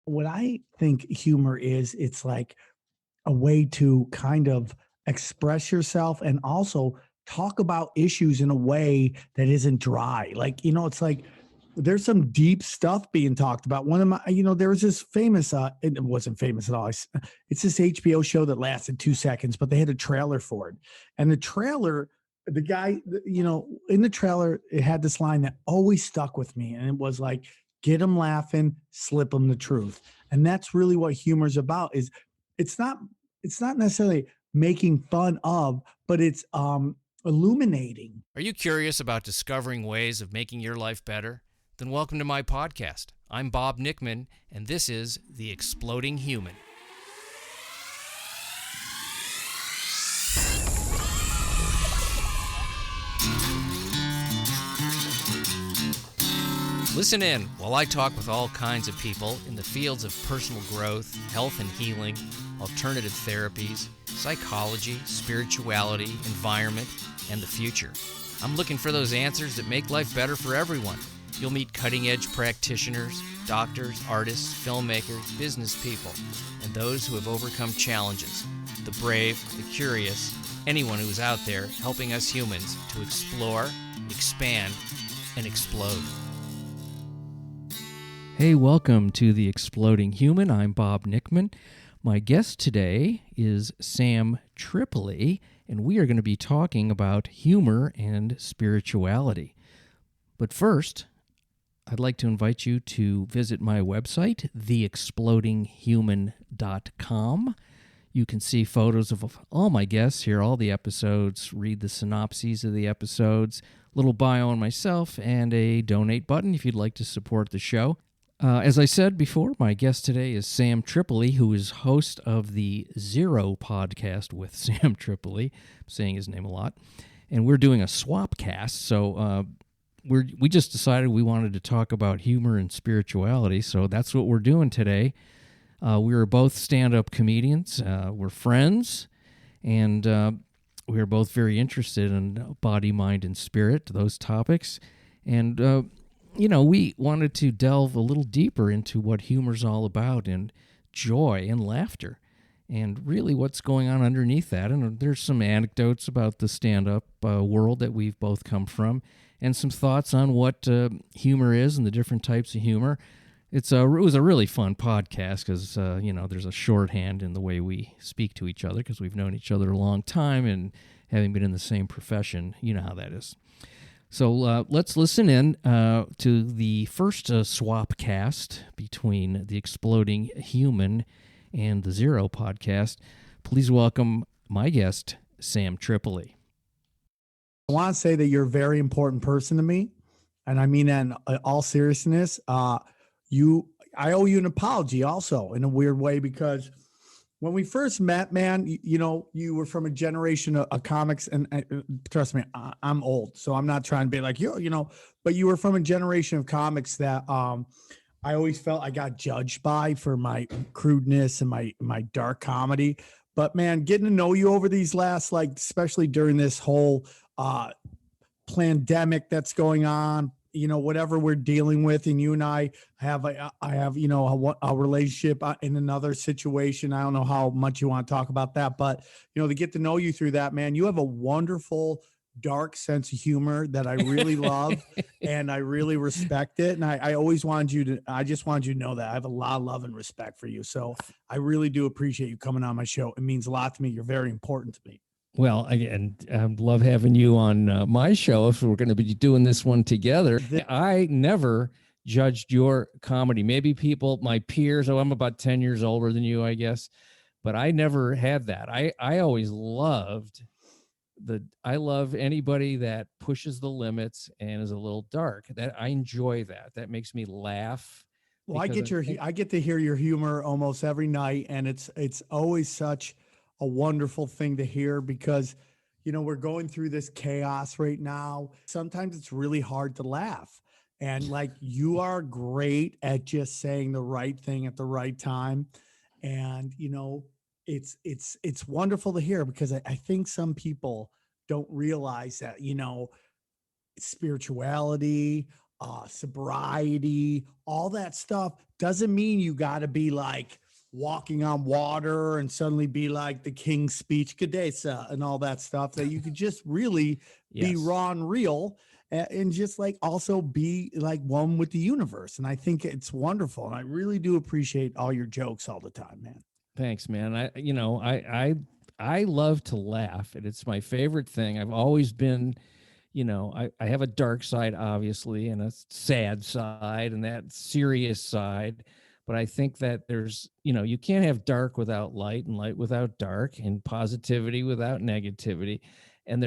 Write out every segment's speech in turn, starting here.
what I think humor is, it's like a way to kind of express yourself and also talk about issues in a way that isn't dry. Like, it's like there's some deep stuff being talked about. One of my, there was this famous, it wasn't famous at all. It's this HBO show that lasted 2 seconds, but they had a trailer for it. And the trailer, the guy, in the trailer, it had this line that always stuck with me. And it was like, get them laughing, slip them the truth. And that's really what humor's about is it's not it's not necessarily making fun of, but it's illuminating. Are you curious about discovering ways of making your life better? Then welcome to my podcast. I'm Bob Nickman, and this is The Exploding Human. Listen in while I talk with all kinds of people in the fields of personal growth, health and healing, alternative therapies, psychology, spirituality, environment, and the future. I'm looking for those answers that make life better for everyone. You'll meet cutting-edge practitioners, doctors, artists, filmmakers, business people, and those who have overcome challenges. The brave, the curious, anyone who's out there helping us humans to explore, expand, and explode. Hey, welcome to The Exploding Human. I'm Bob Nickman. My guest today is Sam Tripoli, and we are going to be talking about humor and spirituality. But first, I'd like to invite you to visit my website, theexplodinghuman.com. You can see photos of all my guests, hear all the episodes, read the synopses of the episodes, little bio on myself, and a donate button if you'd like to support the show. As I said before, my guest today is Sam Tripoli, who is host of the Zero podcast with Sam Tripoli. I'm saying his name a lot. And we're doing a swap cast, so we just decided we wanted to talk about humor and spirituality, so that's what we're doing today. We are both stand-up comedians. We're friends, and we are both very interested in body, mind, and spirit, those topics. And we wanted to delve a little deeper into what humor's all about and joy and laughter and really what's going on underneath that. And there's some anecdotes about the stand-up world that we've both come from and some thoughts on what humor is and the different types of humor. It was a really fun podcast because, there's a shorthand in the way we speak to each other because we've known each other a long time and having been in the same profession, you know how that is. So let's listen in to the first swap cast between The Exploding Human and the Zero podcast. Please welcome my guest, Sam Tripoli. I want to say that you're a very important person to me, and I mean that in all seriousness. I owe you an apology also in a weird way because when we first met, man, you were from a generation of comics, and trust me, I'm old, so I'm not trying to be like you, but you were from a generation of comics that I always felt I got judged by for my crudeness and my dark comedy. But man, getting to know you over these last, especially during this whole pandemic that's going on, whatever we're dealing with, and you and I have a relationship in another situation. I don't know how much you want to talk about that, but to get to know you through that, man, you have a wonderful dark sense of humor that I really love and I really respect it. And I just wanted you to know that I have a lot of love and respect for you. So I really do appreciate you coming on my show. It means a lot to me. You're very important to me. Well, again, I love having you on my show if we're going to be doing this one together. I never judged your comedy. Maybe people, my peers, I'm about 10 years older than you, I guess, but I never had that. I always loved I love anybody that pushes the limits and is a little dark. That I enjoy that. That makes me laugh. Well, I get to hear your humor almost every night, and it's always such a wonderful thing to hear because, we're going through this chaos right now. Sometimes it's really hard to laugh. And you are great at just saying the right thing at the right time. And, it's wonderful to hear because I think some people don't realize that, spirituality, sobriety, all that stuff doesn't mean you got to be like walking on water and suddenly be like the King's Speech Cadesa and all that stuff. That you could just really be Yes. raw and real, and just like also be like one with the universe. And I think it's wonderful. And I really do appreciate all your jokes all the time, man. Thanks, man. I love to laugh, and it's my favorite thing. I've always been, I have a dark side, obviously, and a sad side, and that serious side. But I think that there's, you can't have dark without light, and light without dark, and positivity without negativity. And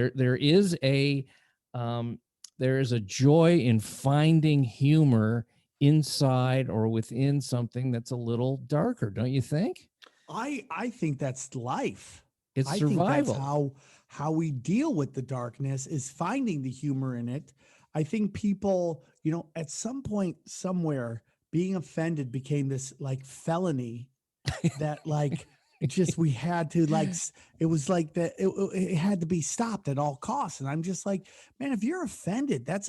um, there is a joy in finding humor inside or within something that's a little darker, don't you think? I think that's life. It's I think that's survival. how we deal with the darkness is finding the humor in it. I think people, at some point somewhere being offended became this like felony that like just we had to like it was like that it had to be stopped at all costs. And I'm just like, man, if you're offended, that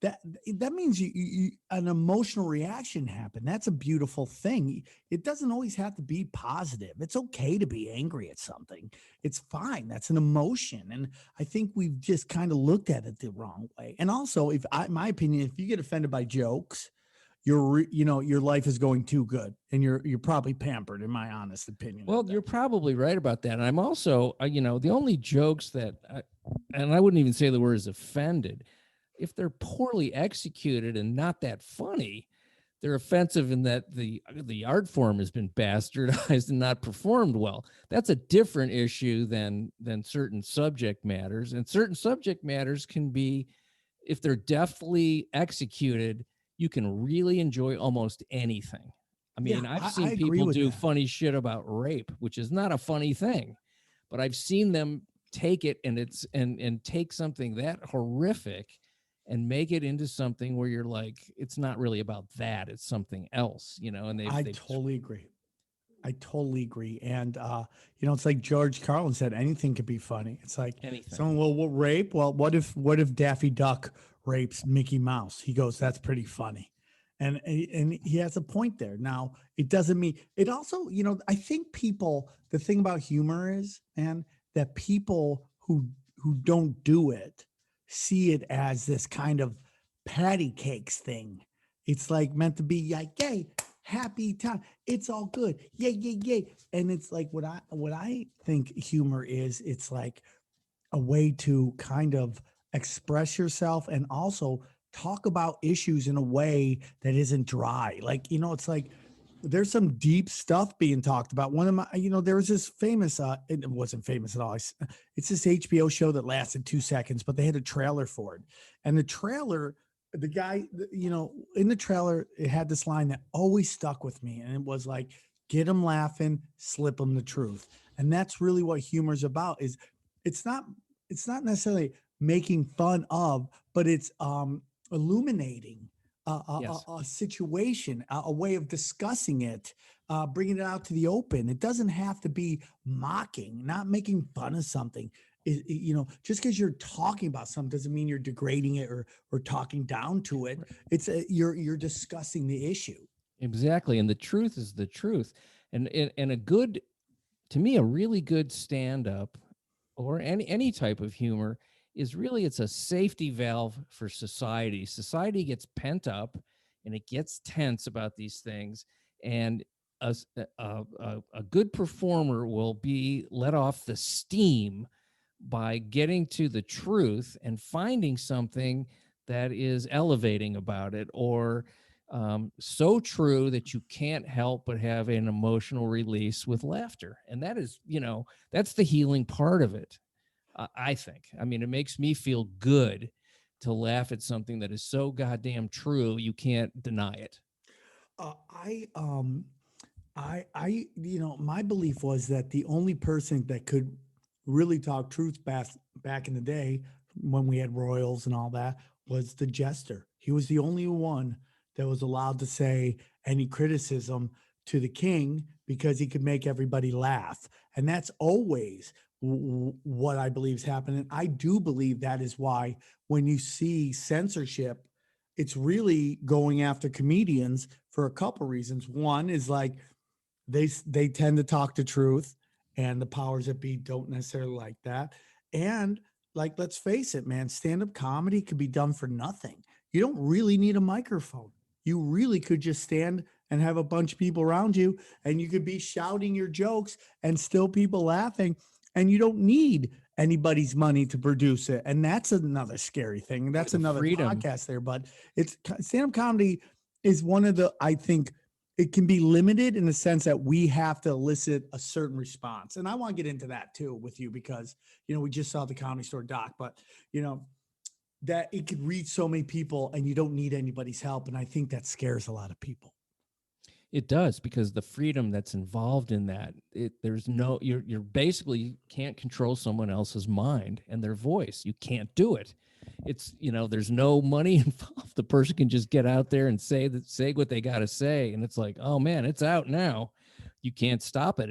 that means an emotional reaction happened. That's a beautiful thing. It doesn't always have to be positive. It's okay to be angry at something. It's fine. That's an emotion. And I think we've just kind of looked at it the wrong way. And also, my opinion, if you get offended by jokes, your life is going too good, and you're probably pampered, in my honest opinion. Well, you're probably right about that. And I'm also, the only jokes and I wouldn't even say the word is offended, if they're poorly executed and not that funny, they're offensive in that the art form has been bastardized and not performed well. That's a different issue than certain subject matters. And certain subject matters can be, if they're deftly executed, you can really enjoy almost anything. I Yeah, mean, I've I seen agree people with do that. funny shit about rape, which is not a funny thing, but I've seen them take it and take something that horrific and make it into something where you're like, it's not really about that, it's something else, and I they've totally agree. I totally agree. And it's like George Carlin said, anything could be funny. It's like anything. someone will rape. Well, what if Daffy Duck rapes Mickey Mouse? He goes, that's pretty funny. And he has a point there. Now, it doesn't mean it also, I think people, the thing about humor is, man, that people who don't do it see it as this kind of patty cakes thing. It's like meant to be like, yay, happy time. It's all good. Yay, yay, yay. And it's like what I think humor is, it's like a way to kind of express yourself and also talk about issues in a way that isn't dry. Like, it's like there's some deep stuff being talked about. One of my, there was this famous, it wasn't famous at all. It's this HBO show that lasted 2 seconds, but they had a trailer for it. And the trailer, the guy, in the trailer, it had this line that always stuck with me. And it was like, get them laughing, slip them the truth. And that's really what humor's about. It's not, it's not necessarily making fun of, but it's illuminating Yes. a situation, a way of discussing it, bringing it out to the open. It doesn't have to be mocking, not making fun of something. Just because you're talking about something doesn't mean you're degrading it or talking down to it. It's you're discussing the issue. Exactly. And the truth is the truth. And a good, to me, a really good stand up or any type of humor is really, it's a safety valve for society. Society gets pent up and it gets tense about these things, and a good performer will be let off the steam by getting to the truth and finding something that is elevating about it, or so true that you can't help but have an emotional release with laughter. And that is, that's the healing part of it. I think. I mean, it makes me feel good to laugh at something that is so goddamn true, you can't deny it. Uh, I um my belief was that the only person that could really talk truth back in the day when we had royals and all that was the jester. He was the only one that was allowed to say any criticism to the king because he could make everybody laugh. And that's always what I believe is happening. I do believe that is why when you see censorship it's really going after comedians for a couple reasons. One is like they tend to talk the truth, and the powers that be don't necessarily like that. And like, let's face it, man, stand-up comedy could be done for nothing. You don't really need a microphone. You really could just stand and have a bunch of people around you, and you could be shouting your jokes and still people laughing, and you don't need anybody's money to produce it. And that's another scary thing. That's The another freedom. podcast there, but it's stand-up comedy is one of the, I think it can be limited in the sense that we have to elicit a certain response. And I want to get into that too with you, because, you know, we just saw the Comedy Store doc, but you know, that it could reach so many people and you don't need anybody's help. And I think that scares a lot of people. It does, because the freedom that's involved in that, there's no, you're basically can't control someone else's mind and their voice. You can't do it. It's, you know, there's no money involved. The person can just get out there and say what they got to say. And it's like, oh man, it's out now. You can't stop it.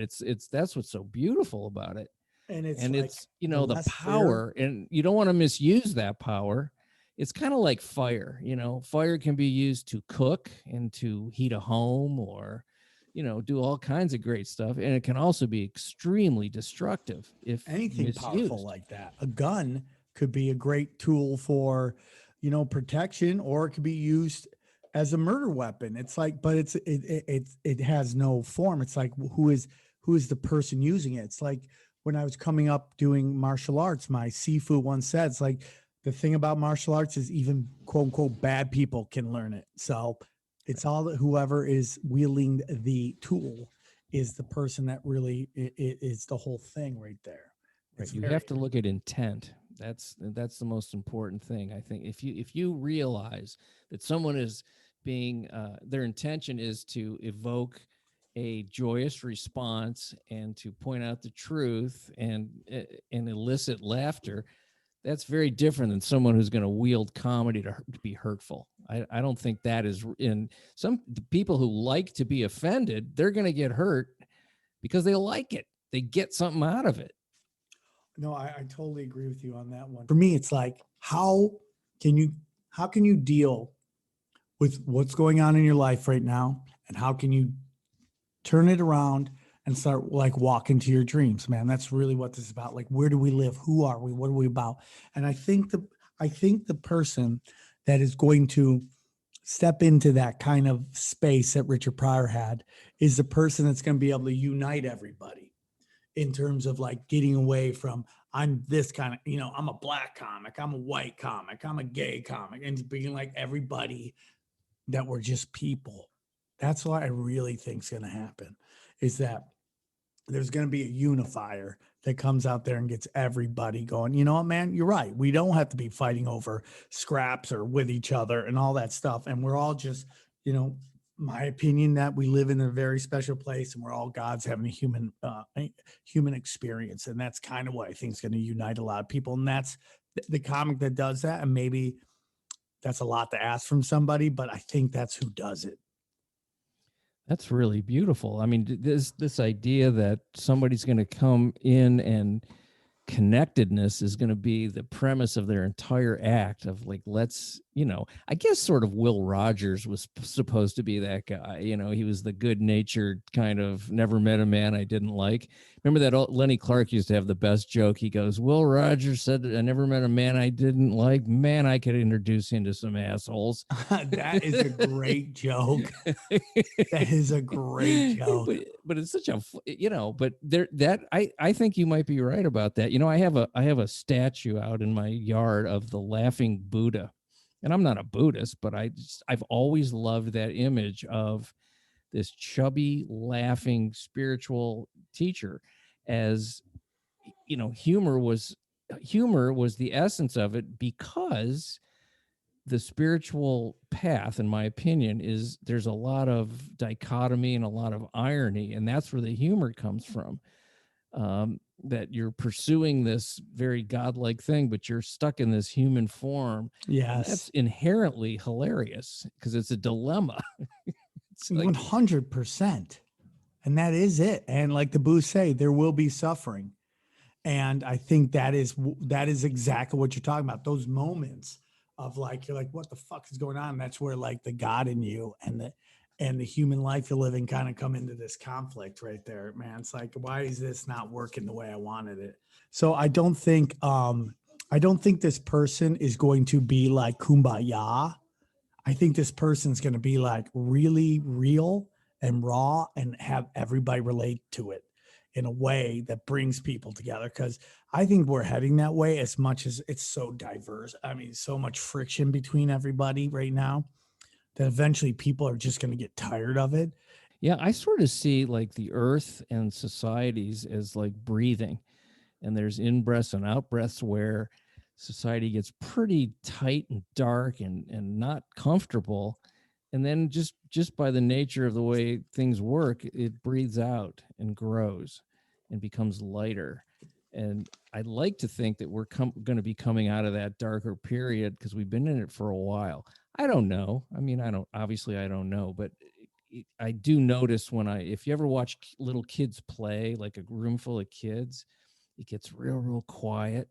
That's what's so beautiful about it. And it's And like it's, you know, the less power, and you don't want to misuse that power. It's kind of like fire. You know, fire can be used to cook and to heat a home, or, you know, do all kinds of great stuff. And it can also be extremely destructive if anything misused. powerful like that. A gun could be a great tool for, you know, protection, or it could be used as a murder weapon. It's like, but it has no form. It's like, who is the person using it? It's like when I was coming up doing martial arts, my Sifu once said, it's like, the thing about martial arts is even quote unquote bad people can learn it. So it's all that whoever is wielding the tool is the person that really is the whole thing right there. Right. You have to look at intent. That's the most important thing. I think if you realize that someone is being their intention is to evoke a joyous response and to point out the truth and elicit laughter, that's very different than someone who's going to wield comedy to be hurtful. I don't think that is in some the people who like to be offended. They're going to get hurt because they like it. They get something out of it. No, I totally agree with you on that one. For me, it's like, how can you deal with what's going on in your life right now, and how can you turn it around and start like walking to your dreams, man? That's really what this is about. Like, where do we live? Who are we? What are we about? And I think the person that is going to step into that kind of space that Richard Pryor had is the person that's going to be able to unite everybody in terms of like getting away from, I'm this kind of, you know, I'm a black comic, I'm a white comic, I'm a gay comic, and being like everybody, that we're just people. That's what I really think is going to happen, is that there's going to be a unifier that comes out there and gets everybody going, you know what, man, you're right. We don't have to be fighting over scraps or with each other and all that stuff. And we're all just, you know, my opinion that we live in a very special place, and we're all gods having a human experience. And that's kind of what I think is going to unite a lot of people. And that's the comic that does that. And maybe that's a lot to ask from somebody, but I think that's who does it. That's really beautiful. I mean, this idea that somebody's going to come in and connectedness is going to be the premise of their entire act of like, let's, you know, I guess sort of Will Rogers was supposed to be that guy. You know, he was the good natured kind of never met a man I didn't like. Remember that old, Lenny Clark used to have the best joke. He goes, Will Rogers said, I never met a man I didn't like. Man, I could introduce him to some assholes. That is a great joke. That is a great joke. But it's such a, you know, but there, that I think you might be right about that. You know, I have a statue out in my yard of the laughing Buddha, and I'm not a Buddhist, but I've always loved that image of this chubby, laughing spiritual teacher. As you know, humor was the essence of it, because the spiritual path, in my opinion, is there's a lot of dichotomy and a lot of irony, and that's where the humor comes from. That you're pursuing this very godlike thing, but you're stuck in this human form. Yes, that's inherently hilarious because it's a dilemma. It's like 100%, and that is it. And like the Boo say, there will be suffering, and I think that is exactly what you're talking about. Those moments of like, you're like, what the fuck is going on? That's where like the God in you and the human life you're living kind of come into this conflict right there, man. It's like, why is this not working the way I wanted it? So I don't think this person is going to be like kumbaya. I think this person's going to be like really real and raw and have everybody relate to it in a way that brings people together. Cause I think we're heading that way as much as it's so diverse. I mean, so much friction between everybody right now that eventually people are just going to get tired of it. Yeah, I sort of see like the earth and societies as like breathing, and there's in breaths and out breaths where society gets pretty tight and dark and not comfortable, and then just by the nature of the way things work, it breathes out and grows and becomes lighter. And I'd like to think that we're going to be coming out of that darker period because we've been in it for a while. I don't know. I mean, I don't know, but I do notice if you ever watch little kids play, like a room full of kids, it gets real quiet,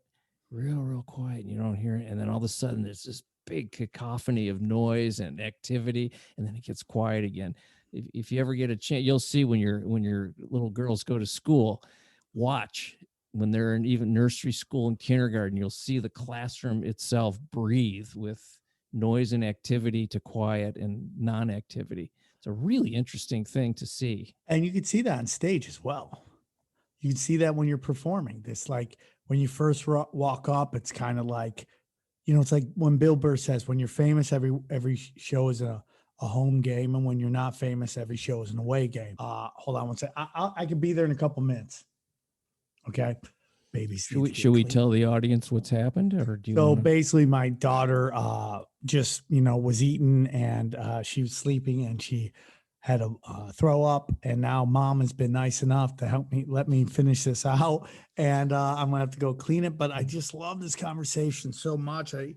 real quiet. And you don't hear it. And then all of a sudden there's this big cacophony of noise and activity. And then it gets quiet again. If you ever get a chance, you'll see when your little girls go to school, watch when they're in even nursery school and kindergarten, you'll see the classroom itself breathe with noise and activity to quiet and non-activity. It's a really interesting thing to see. And you can see that on stage as well. You can see that when you're performing this, like when you first walk up, it's kind of like, it's like when Bill Burr says, when you're famous, every show is a home game. And when you're not famous, every show is an away game. Hold on one second. I can be there in a couple minutes. Okay. Babies. Should we tell the audience what's happened, or do you So basically my daughter just, was eating and she was sleeping and she had a throw up, and now mom has been nice enough to let me finish this out, and I'm gonna have to go clean it. But I just love this conversation so much. I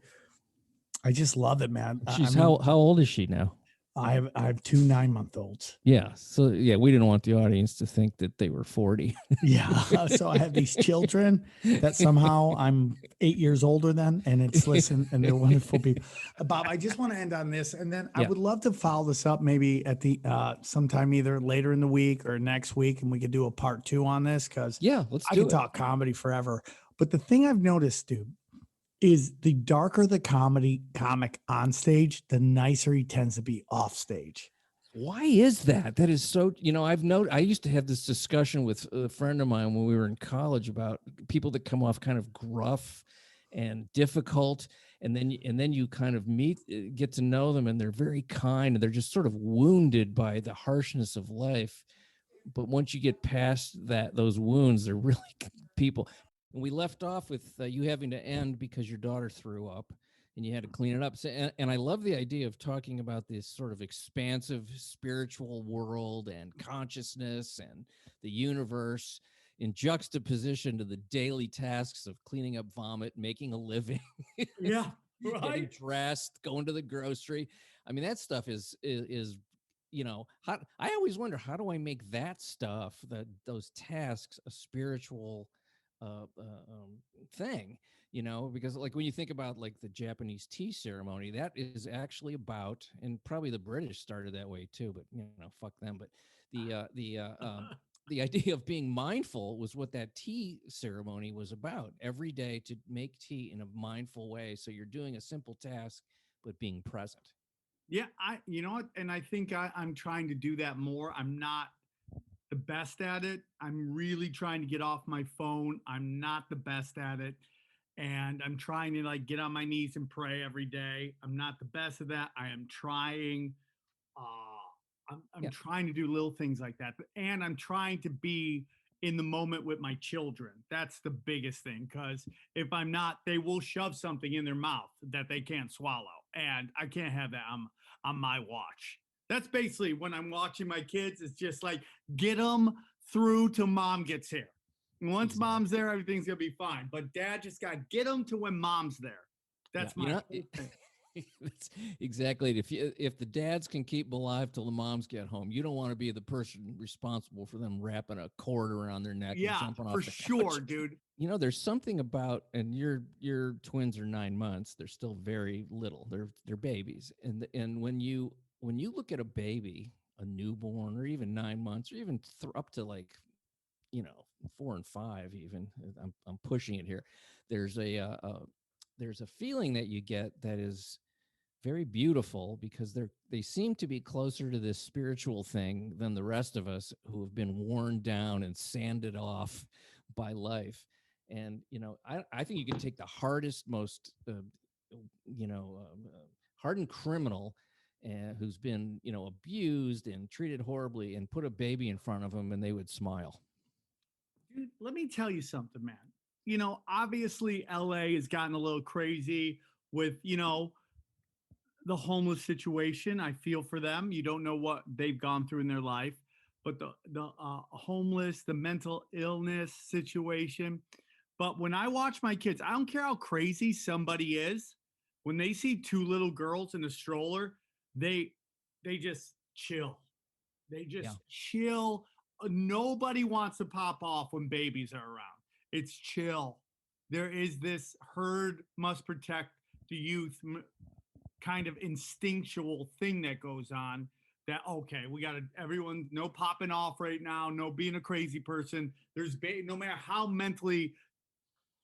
just love it, man. She's how old is she now? I have 2 9-month-olds. Yeah. So yeah, we didn't want the audience to think that they were 40. Yeah. So I have these children that somehow I'm 8 years older than, and and they're wonderful people. Bob, I just want to end on this, and then I would love to follow this up maybe at the sometime either later in the week or next week, and we could do a part 2 on this, because I could talk comedy forever. But the thing I've noticed, dude, is the darker the comic on stage, the nicer he tends to be off stage. Why is that? That is so, I used to have this discussion with a friend of mine when we were in college about people that come off kind of gruff and difficult. And then you kind of get to know them, and they're very kind, and they're just sort of wounded by the harshness of life. But once you get past those wounds, they're really people. And we left off with you having to end because your daughter threw up and you had to clean it up. So, and I love the idea of talking about this sort of expansive spiritual world and consciousness and the universe in juxtaposition to the daily tasks of cleaning up vomit, making a living, Yeah, right. Getting dressed, going to the grocery. I mean, that stuff is I always wonder, how do I make that stuff, those tasks, a spiritual thing, because like when you think about like the Japanese tea ceremony, that is actually about, and probably the British started that way too, but fuck them. But the idea of being mindful was what that tea ceremony was about. Every day to make tea in a mindful way, so you're doing a simple task but being present. Yeah, you know what, and I think I'm trying to do that more. I'm not the best at it. I'm really trying to get off my phone. I'm not the best at it. And I'm trying to like get on my knees and pray every day. I'm not the best at that. I am trying. I'm trying to do little things like that. And I'm trying to be in the moment with my children. That's the biggest thing. Because if I'm not, they will shove something in their mouth that they can't swallow. And I can't have that on my watch. That's basically when I'm watching my kids, it's just like, get them through till mom gets here. And once mom's there, everything's going to be fine. But dad just got to get them to when mom's there. That's my whole thing. That's exactly it. If the dads can keep them alive till the moms get home, you don't want to be the person responsible for them wrapping a cord around their neck and Yeah, jumping for off the sure, couch. dude. You know, there's something about, and your twins are 9 months. They're still very little. They're babies, and when you look at a baby, a newborn, or even 9 months, or even up to like 4 and 5, even I'm pushing it here. There's there's a feeling that you get that is very beautiful because they seem to be closer to this spiritual thing than the rest of us who have been worn down and sanded off by life. And I think you can take the hardest, most hardened criminal who's been abused and treated horribly, and put a baby in front of them, and they would smile. Dude, let me tell you something, man. Obviously LA has gotten a little crazy with, the homeless situation. I feel for them. You don't know what they've gone through in their life, but the homeless, the mental illness situation. But when I watch my kids, I don't care how crazy somebody is. When they see two little girls in a stroller, they they just chill. They Yeah. just chill. Nobody wants to pop off when babies are around. It's chill. There is this herd must protect the youth kind of instinctual thing that goes on, that okay, we got to everyone, no popping off right now, no being a crazy person. No matter how mentally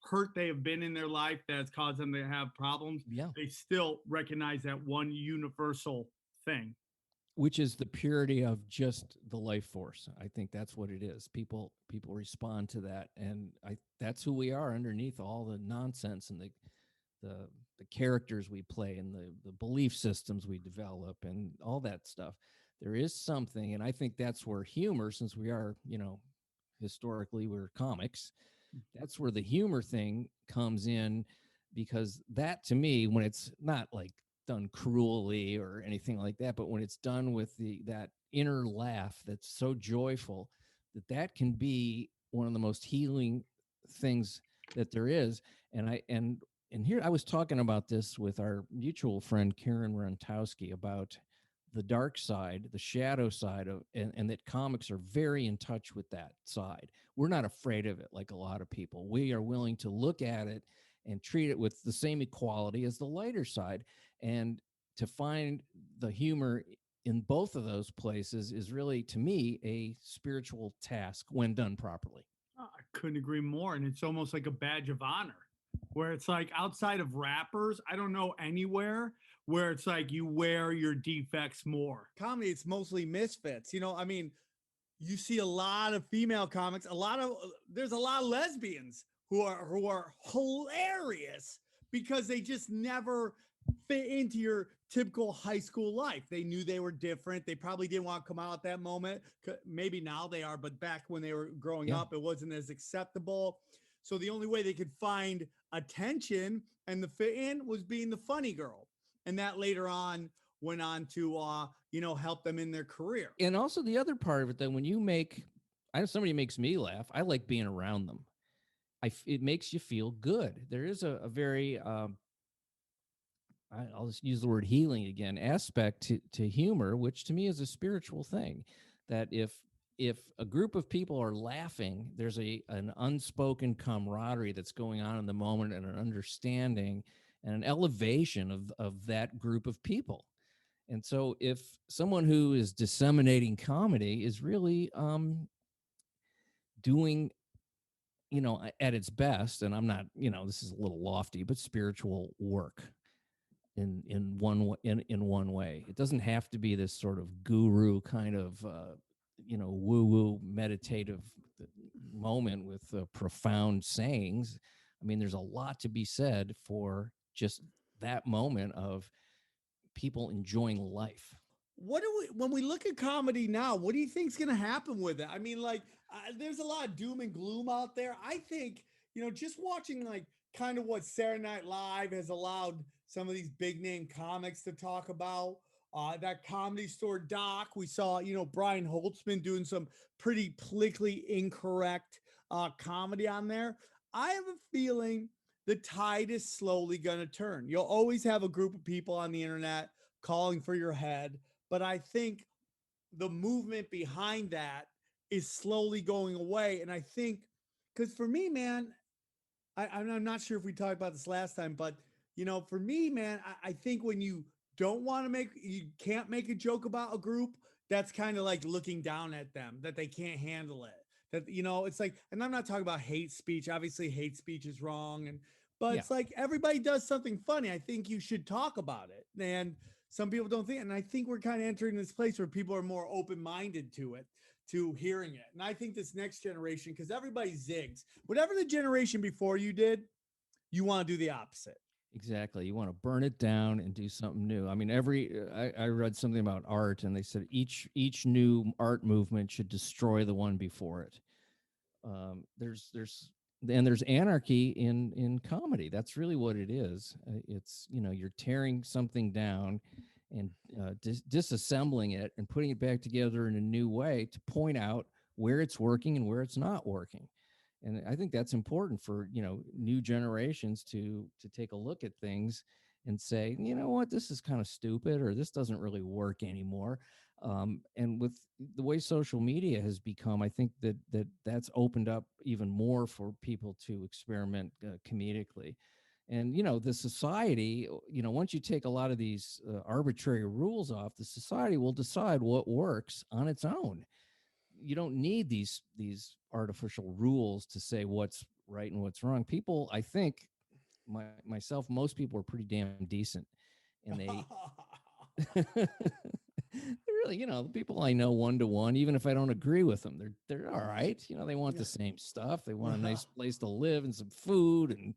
hurt they have been in their life that's caused them to have problems, Yeah. they still recognize that one universal thing. Which is the purity of just the life force. I think that's what it is. People respond to that, and that's who we are underneath all the nonsense and the characters we play and the belief systems we develop and all that stuff. There is something, and I think that's where humor, since we are, historically we're comics, that's where the humor thing comes in, because that, to me, when it's not like done cruelly or anything like that, but when it's done with that inner laugh that's so joyful, that can be one of the most healing things that there is. And here I was talking about this with our mutual friend Karen Rentowski about the dark side, the shadow side of, and that comics are very in touch with that side. We're not afraid of it like a lot of people. We are willing to look at it and treat it with the same equality as the lighter side. And to find the humor in both of those places is really, to me, a spiritual task when done properly. I couldn't agree more. And it's almost like a badge of honor, where it's like outside of rappers, I don't know anywhere where it's like you wear your defects more. Comedy, it's mostly misfits. I mean, you see a lot of female comics, there's a lot of lesbians who are hilarious because they just never fit into your typical high school life. They knew they were different. They probably didn't want to come out at that moment. Maybe now they are, but back when they were growing up, it wasn't as acceptable. So the only way they could find attention and the fit in was being the funny girl. And that later on went on to, help them in their career. And also the other part of it, that when somebody makes me laugh, I like being around them. It makes you feel good. There is a very, I'll just use the word healing again, aspect to humor, which to me is a spiritual thing. That if a group of people are laughing, there's an unspoken camaraderie that's going on in the moment, and an understanding and an elevation of that group of people. And so if someone who is disseminating comedy is really doing, at its best, and I'm not, this is a little lofty, but spiritual work in one way. It doesn't have to be this sort of guru kind of woo-woo meditative moment with profound sayings. I mean, there's a lot to be said for just that moment of people enjoying life. When we look at comedy now, what do you think is going to happen with it? I mean, like, there's a lot of doom and gloom out there. I think, just watching like kind of what Saturday Night Live has allowed some of these big name comics to talk about, that Comedy Store doc, we saw, Brian Holtzman doing some pretty politically incorrect comedy on there. I have a feeling the tide is slowly going to turn. You'll always have a group of people on the internet calling for your head, but I think the movement behind that is slowly going away. And I think, because for me, man, I'm not sure if we talked about this last time, but for me, man, I think when you don't want to you can't make a joke about a group, that's kind of like looking down at them, that they can't handle it. That, it's like, and I'm not talking about hate speech. Obviously, hate speech is wrong. But Yeah. it's like everybody does something funny. I think you should talk about it. And some people don't think, and I think we're kind of entering this place where people are more open-minded to it, to hearing it. And I think this next generation, because everybody zigs, whatever the generation before you did, you want to do the opposite. Exactly. You want to burn it down and do something new. I mean, I read something about art, and they said each new art movement should destroy the one before it. There's anarchy in comedy. That's really what it is. It's, you're tearing something down and disassembling it and putting it back together in a new way to point out where it's working and where it's not working. And I think that's important for, new generations to take a look at things and say, you know what, this is kind of stupid, or this doesn't really work anymore. And with the way social media has become, I think that's opened up even more for people to experiment comedically. And, the society, once you take a lot of these arbitrary rules off, the society will decide what works on its own. You don't need these artificial rules to say what's right and what's wrong. People, I think, myself, most people are pretty damn decent, and they really, the people I know one to one, even if I don't agree with them, they're all right. They want the same stuff. They want a nice place to live and some food and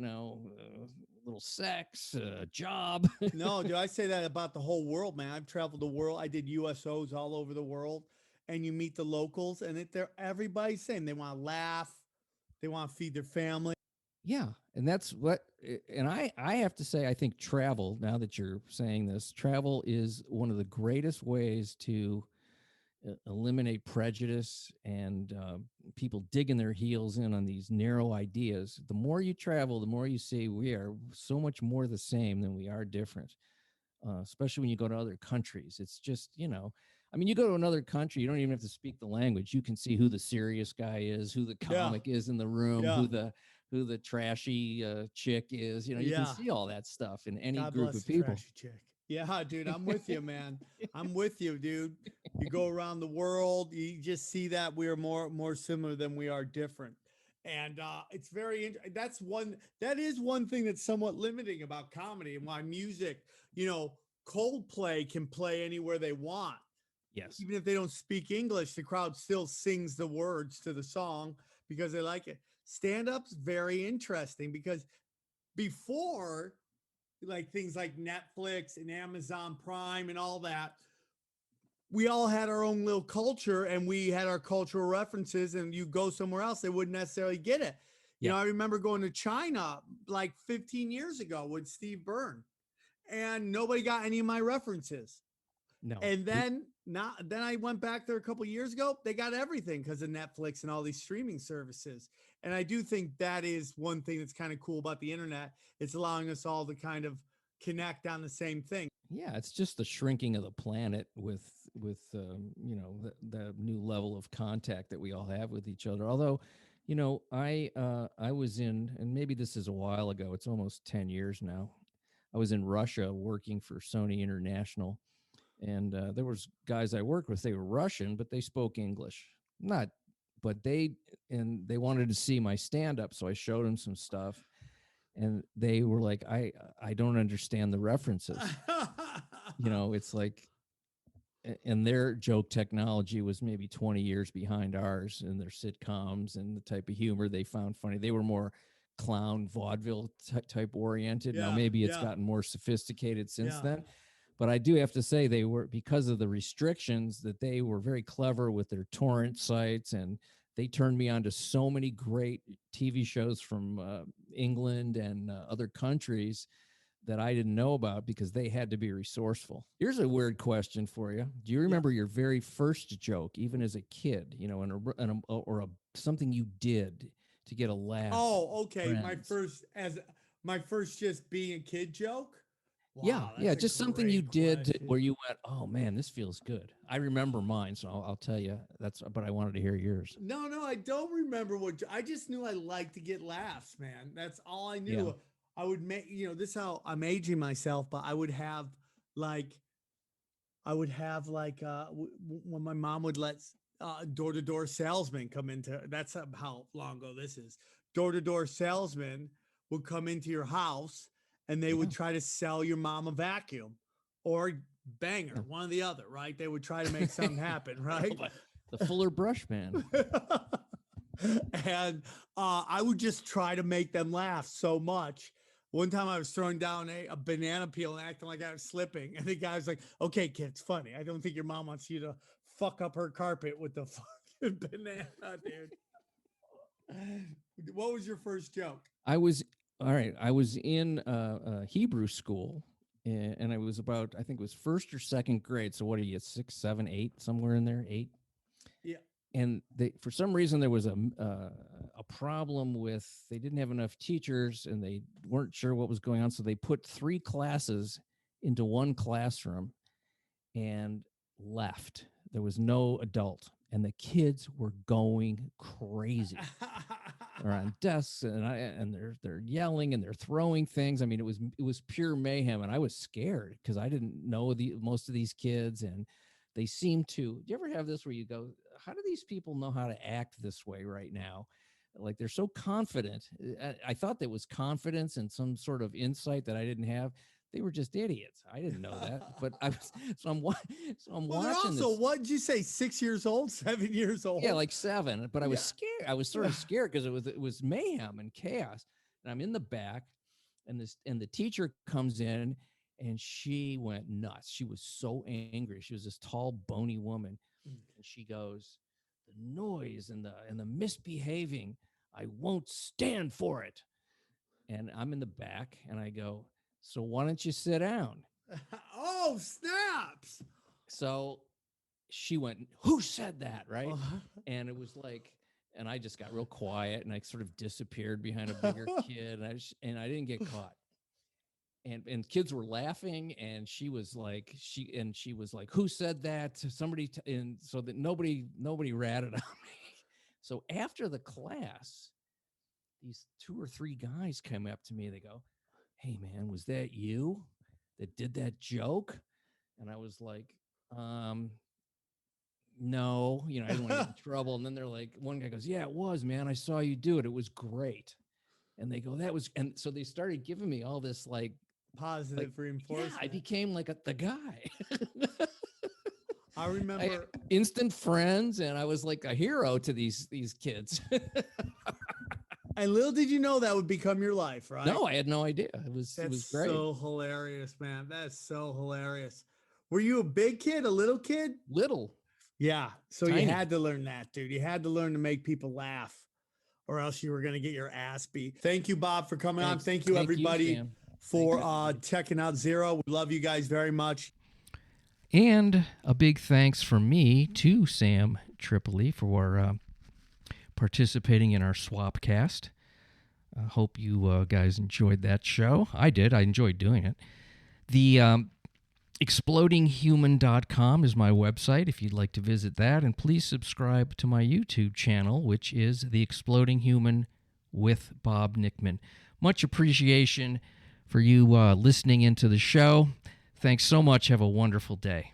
a little sex, a job. No, dude, I say that about the whole world, man. I've traveled the world. I did USOs all over the world, and you meet the locals, and they're everybody's same. They want to laugh, they want to feed their family. Yeah, and that's what. And I have to say, I think travel. Now that you're saying this, travel is one of the greatest ways to eliminate prejudice and people digging their heels in on these narrow ideas. The more you travel, the more you see we are so much more the same than we are different. Especially when you go to other countries. It's just, you go to another country, you don't even have to speak the language. You can see who the serious guy is, who the comic is in the room, who the trashy chick is. You can see all that stuff in any God group bless of the people. trashy chick. Yeah, dude, I'm with you, man. I'm with you, dude. You go around the world, you just see that we are more similar than we are different. And it's very interesting. That is one thing that's somewhat limiting about comedy, and why music, Coldplay can play anywhere they want. Yes. Even if they don't speak English, the crowd still sings the words to the song because they like it. Stand-up's very interesting because before, like things like Netflix and Amazon Prime and all that, we all had our own little culture, and we had our cultural references, and you go somewhere else, they wouldn't necessarily get it. I remember going to China like 15 years ago with Steve Byrne, and nobody got any of my references. No. And then I went back there a couple of years ago. They got everything because of Netflix and all these streaming services. And I do think that is one thing that's kind of cool about the internet. It's allowing us all to kind of connect on the same thing. Yeah, it's just the shrinking of the planet with the new level of contact that we all have with each other. Although, I was in, and maybe this is a while ago, it's almost 10 years now. I was in Russia working for Sony International, and there was guys I worked with. They were Russian, but they spoke English. But they wanted to see my stand-up, so I showed them some stuff. And they were like, I don't understand the references. It's like, and their joke technology was maybe 20 years behind ours, and their sitcoms and the type of humor they found funny. They were more clown vaudeville type oriented. Now, maybe it's gotten more sophisticated since then. But I do have to say they were, because of the restrictions, that they were very clever with their torrent sites, and they turned me on to so many great TV shows from England and other countries that I didn't know about because they had to be resourceful. Here's a weird question for you. Do you remember your very first joke, even as a kid, or something you did? to get a laugh. Oh, okay. Friends. My first just being a kid joke. Yeah, Wow, yeah, that's a just something you great did question. where you went, "Oh man, this feels good." I remember mine, so I'll tell you. But I wanted to hear yours. No, I don't remember I just knew I liked to get laughs, man. That's all I Yeah. knew. I would make, this is how I'm aging myself, but I would have like, when my mom would let door-to-door salesmen come into, that's how long ago this is. Door-to-door salesmen would come into your house and they would Yeah. try to sell your mom a vacuum or banger, Yeah. one or the other, right? They would try to make something happen, right? The Fuller Brush Man. And I would just try to make them laugh so much. One time I was throwing down a banana peel and acting like I was slipping. And the guy was like, okay, kid, it's funny. I don't think your mom wants you to fuck up her carpet with the fucking banana, dude. What was your first joke? I was in Hebrew school, and I was about, I think it was first or second grade. So what are you, 6, 7, 8, somewhere in there, 8? Yeah. And for some reason there was a problem with, they didn't have enough teachers and they weren't sure what was going on, so they put 3 classes into one classroom and left. There was no adult, and the kids were going crazy. They're on desks and they're yelling and they're throwing things. I mean, it was pure mayhem, and I was scared because I didn't know most of these kids, and they seem to. Do you ever have this where you go, how do these people know how to act this way right now? Like, they're so confident. I thought there was confidence and some sort of insight that I didn't have. They were just idiots. I didn't know that, but I was. So I'm Well, they're watching also, this. what did you say? 6 years old, 7 years old? Yeah, like 7. But I was Yeah. scared. I was sort of scared because it was mayhem and chaos. And I'm in the back, and the teacher comes in, and she went nuts. She was so angry. She was this tall, bony woman, and she goes, "The noise and the misbehaving, I won't stand for it." And I'm in the back, and I go, "So why don't you sit down?" Oh, snaps. So she went, "Who said that?" Right. And it was like, and I just got real quiet, and I sort of disappeared behind a bigger kid, and I didn't get caught. And kids were laughing, and she was like, "Who said that?" Somebody, and so that nobody ratted on me. So after the class, these 2 or 3 guys came up to me. They go, "Hey man, was that you that did that joke?" And I was like, no, I didn't want to get in trouble. And then they're like, one guy goes, "Yeah, it was, man. I saw you do it. It was great." And they go, "That was," and so they started giving me all this Positive reinforcement. Yeah, I became like the guy. I remember instant friends, and I was like a hero to these kids. And little did you know that would become your life, right? No, I had no idea. It was great. So hilarious, man. That's so hilarious. Were you a big kid, a little kid? Little. Yeah. So Tiny. you had to learn that, dude. You had to learn to make people laugh, or else you were going to get your ass beat. Thank you, Bob, for coming on. Thank you, everybody, for checking out Zero. We love you guys very much. And a big thanks from me to Sam Tripoli for participating in our Swapcast. I hope you guys enjoyed that show. I did. I enjoyed doing it. The explodinghuman.com is my website if you'd like to visit that. And please subscribe to my YouTube channel, which is The Exploding Human with Bob Nickman. Much appreciation for you listening into the show. Thanks so much. Have a wonderful day.